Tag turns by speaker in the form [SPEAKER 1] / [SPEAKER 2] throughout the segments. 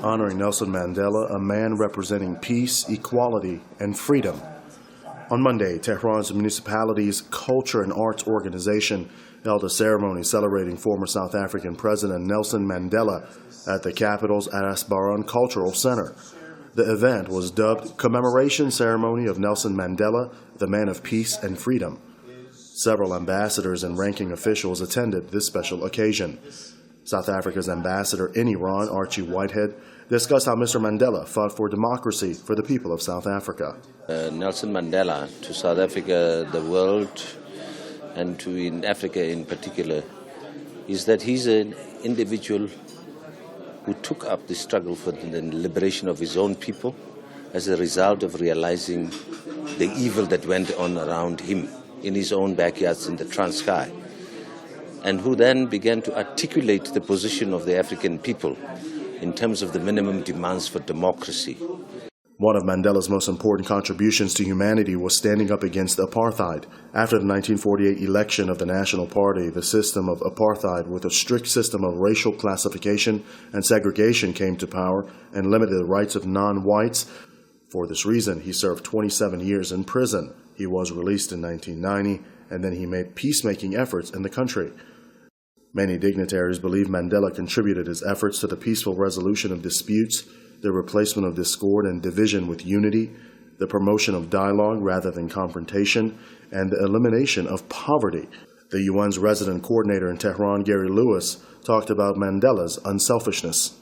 [SPEAKER 1] Honoring Nelson Mandela, a man representing peace, equality, and freedom. On Monday, Tehran's municipality's Culture and Arts Organization held a ceremony celebrating former South African President Nelson Mandela at the capital's Asbaran Cultural Center. The event was dubbed Commemoration Ceremony of Nelson Mandela, the Man of Peace and Freedom. Several ambassadors and ranking officials attended this special occasion. South Africa's ambassador in Iran, Archie Whitehead, discussed how Mr. Mandela fought for democracy for the people of South Africa.
[SPEAKER 2] Nelson Mandela to South Africa, the world, and to in Africa in particular, is that he's an individual who took up the struggle for the liberation of his own people as a result of realizing the evil that went on around him in his own backyards in the Transkei, and who then began to articulate the position of the African people in terms of the minimum demands for democracy.
[SPEAKER 1] One of Mandela's most important contributions to humanity was standing up against apartheid. After the 1948 election of the National Party, the system of apartheid with a strict system of racial classification and segregation came to power and limited the rights of non-whites. For this reason, he served 27 years in prison. He was released in 1990, and then he made peacemaking efforts in the country. Many dignitaries believe Mandela contributed his efforts to the peaceful resolution of disputes, the replacement of discord and division with unity, the promotion of dialogue rather than confrontation, and the elimination of poverty. The UN's resident coordinator in Tehran, Gary Lewis, talked about Mandela's unselfishness.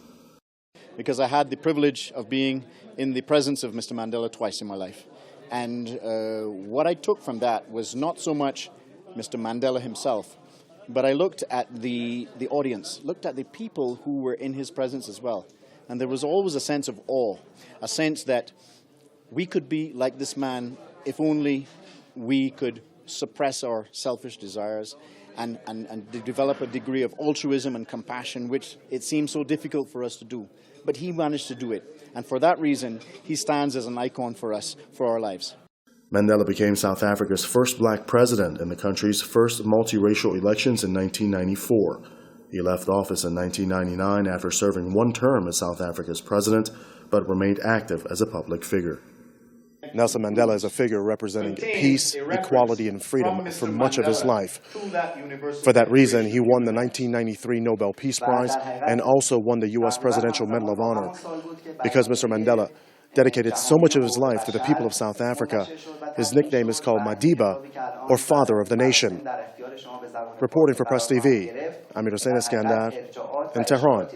[SPEAKER 3] Because I had the privilege of being in the presence of Mr. Mandela twice in my life. And what I took from that was not so much Mr. Mandela himself, but I looked at the audience, looked at the people who were in his presence as well. And there was always a sense of awe, a sense that we could be like this man if only we could suppress our selfish desires and develop a degree of altruism and compassion, which it seems so difficult for us to do. But he managed to do it. And for that reason, he stands as an icon for us, for our lives.
[SPEAKER 1] Mandela became South Africa's first black president in the country's first multiracial elections in 1994. He left office in 1999 after serving one term as South Africa's president, but remained active as a public figure.
[SPEAKER 4] Nelson Mandela is a figure representing peace, equality, and freedom for much of his life. For that reason, he won the 1993 Nobel Peace Prize and also won the U.S. Presidential Medal of Honor. Because Mr. Mandela dedicated so much of his life to the people of South Africa, his nickname is called Madiba, or Father of the Nation. Reporting for Press TV, Amir Hossein Iskandar in Tehran.